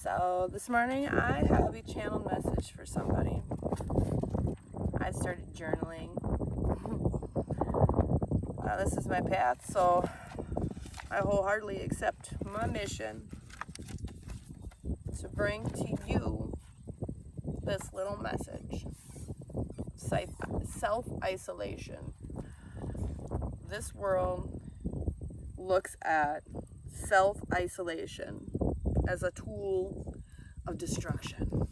So this morning I have a channeled message for somebody. I started journaling. This is my path, so I wholeheartedly accept my mission to bring to you this little message. Self-isolation. This world looks at self-isolation as a tool of destruction.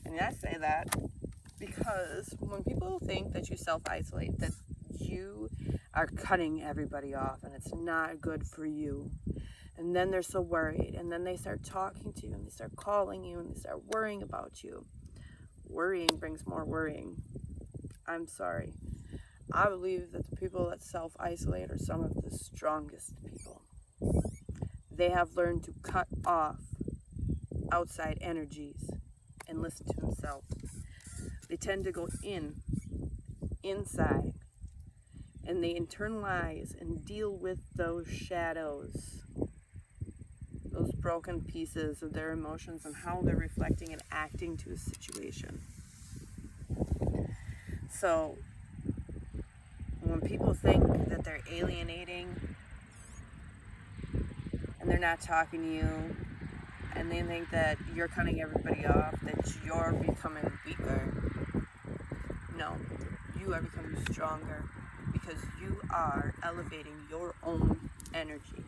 And I say that because when people think that you self-isolate, that you are cutting everybody off and it's not good for you, and then they're so worried, and then they start talking to you and they start calling you and they start worrying about you. Worrying brings more worrying. I'm sorry. I believe that the people that self-isolate are some of the strongest people. They have learned to cut off outside energies and listen to themselves. They tend to go inside, and they internalize and deal with those shadows, those broken pieces of their emotions and how they're reflecting and acting to a situation. So when people think that they're alienating and they're not talking to you, and they think that you're cutting everybody off, that you're becoming weaker, no, you are becoming stronger because you are elevating your own energy.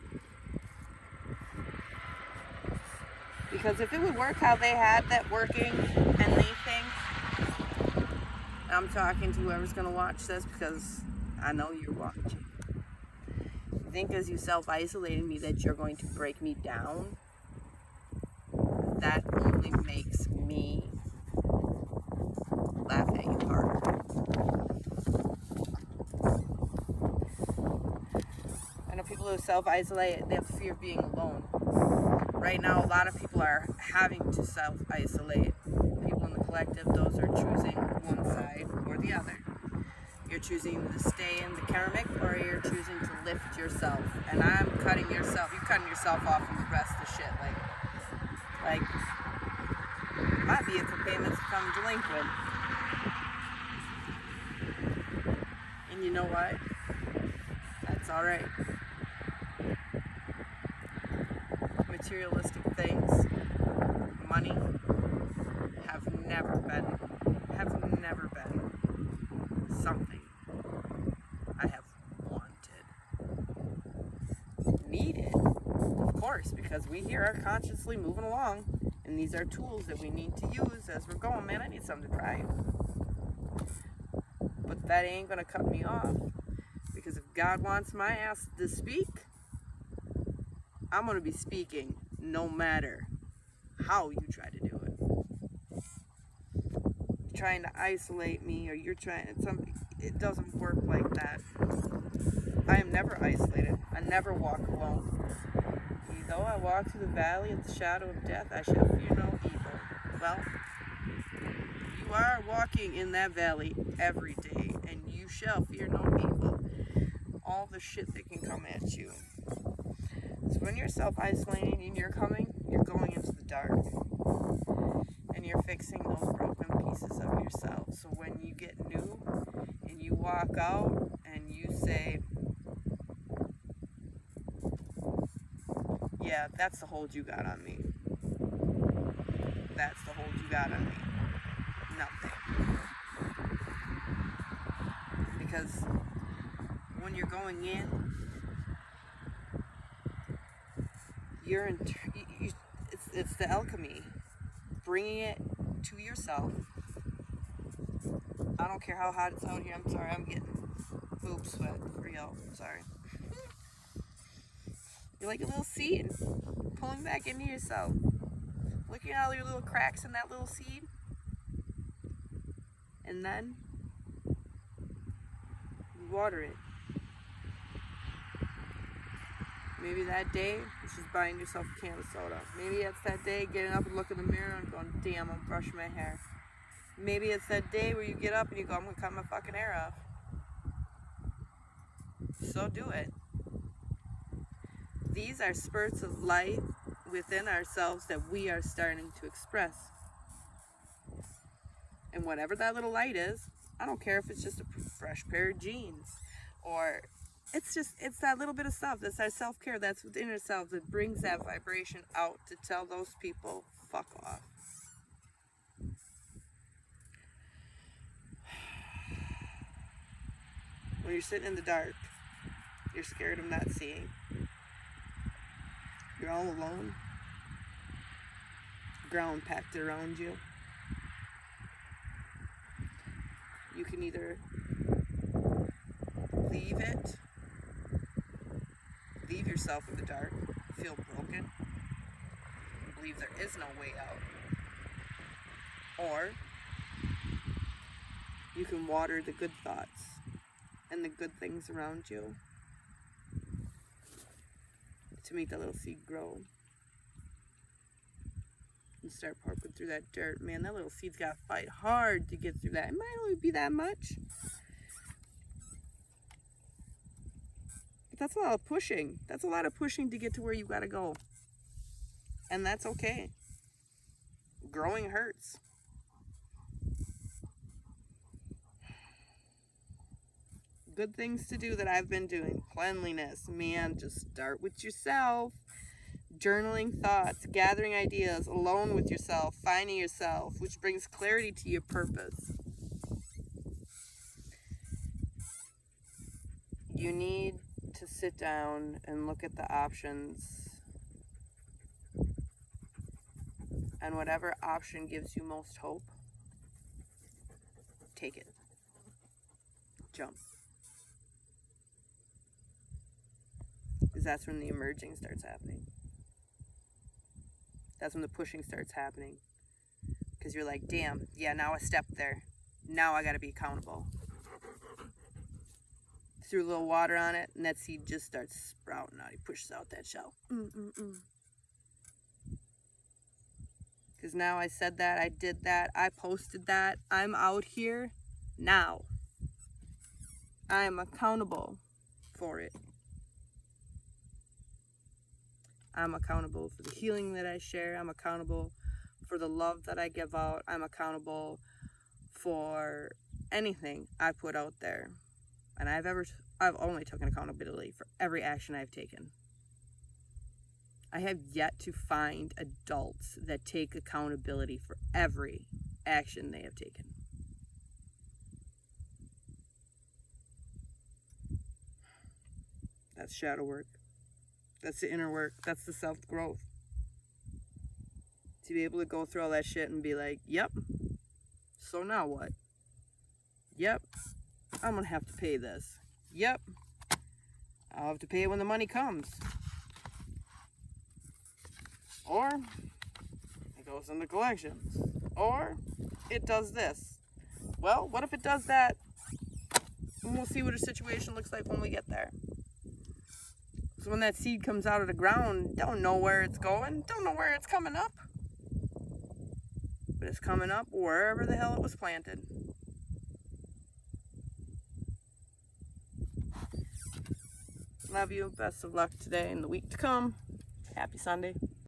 Because if it would work how they had that working, and they think, I'm talking to whoever's going to watch this because I know you're watching. You think as you self-isolating me that you're going to break me down? That only makes me laugh at you harder. I know people who self-isolate, they have fear of being alone. Right now, a lot of people are having to self-isolate. People in the collective, those are choosing one side or the other. You're choosing to stay in the karmic, or you're choosing to lift yourself. And I'm cutting yourself. You're cutting yourself off from the rest of the shit. Like my vehicle payments become delinquent. And you know what? That's alright. Materialistic things, money, have never been something I have wanted. Needed, of course, because we here are consciously moving along, and these are tools that we need to use as we're going. Man, I need something to cry. But that ain't gonna cut me off, because if God wants my ass to speak, I'm gonna be speaking no matter how you try to do it. You're trying to isolate me, or you're trying it doesn't work like that. I am never isolated. I never walk alone. Though I walk through the valley of the shadow of death, I shall fear no evil. Well, you are walking in that valley every day, and you shall fear no evil. All the shit that can come at you. So when you're self-isolating and you're going into the dark. And you're fixing those broken pieces of yourself. So when you get new and you walk out and you say, yeah, that's the hold you got on me. That's the hold you got on me. Nothing. Because when you're going in, it's the alchemy. Bringing it to yourself. I don't care how hot it's out here. I'm sorry, I'm getting boob sweat for y'all. Sorry. You're like a little seed, pulling back into yourself. Looking at all your little cracks in that little seed. And then you water it. Maybe that day, it's just buying yourself a can of soda. Maybe it's that day getting up and looking in the mirror and going, damn, I'm brushing my hair. Maybe it's that day where you get up and you go, I'm going to cut my fucking hair off. So do it. These are spurts of light within ourselves that we are starting to express. And whatever that little light is, I don't care if it's just a fresh pair of jeans, or it's that little bit of stuff. That's our self-care. That's within ourselves that brings that vibration out to tell those people, fuck off. When you're sitting in the dark, you're scared of not seeing. You're all alone. Ground packed around you. You can either leave yourself in the dark, feel broken, believe there is no way out, or you can water the good thoughts and the good things around you to make that little seed grow and start poking through that dirt. Man, that little seed's got to fight hard to get through that. It might only be that much, but that's a lot of pushing. That's a lot of pushing to get to where you got to go, and that's okay. Growing hurts. Good things to do that I've been doing. Cleanliness, man, just start with yourself. Journaling thoughts, gathering ideas, alone with yourself, finding yourself, which brings clarity to your purpose. You need to sit down and look at the options, and whatever option gives you most hope, take it. Jump. Because that's when the emerging starts happening. That's when the pushing starts happening. Because you're like, damn, yeah, now I stepped there. Now I got to be accountable. Threw a little water on it, and that seed just starts sprouting out. He pushes out that shell. Because now I said that, I did that, I posted that. I'm out here now. I am accountable for it. I'm accountable for the healing that I share. I'm accountable for the love that I give out. I'm accountable for anything I put out there. And I've only taken accountability for every action I've taken. I have yet to find adults that take accountability for every action they have taken. That's shadow work. That's the inner work. That's the self-growth. To be able to go through all that shit and be like, yep, so now what? Yep, I'm going to have to pay this. Yep, I'll have to pay it when the money comes. Or it goes into collections. Or it does this. Well, what if it does that? And we'll see what a situation looks like when we get there. So when that seed comes out of the ground, don't know where it's going, don't know where it's coming up. But it's coming up wherever the hell it was planted. Love you. Best of luck today and the week to come. Happy Sunday.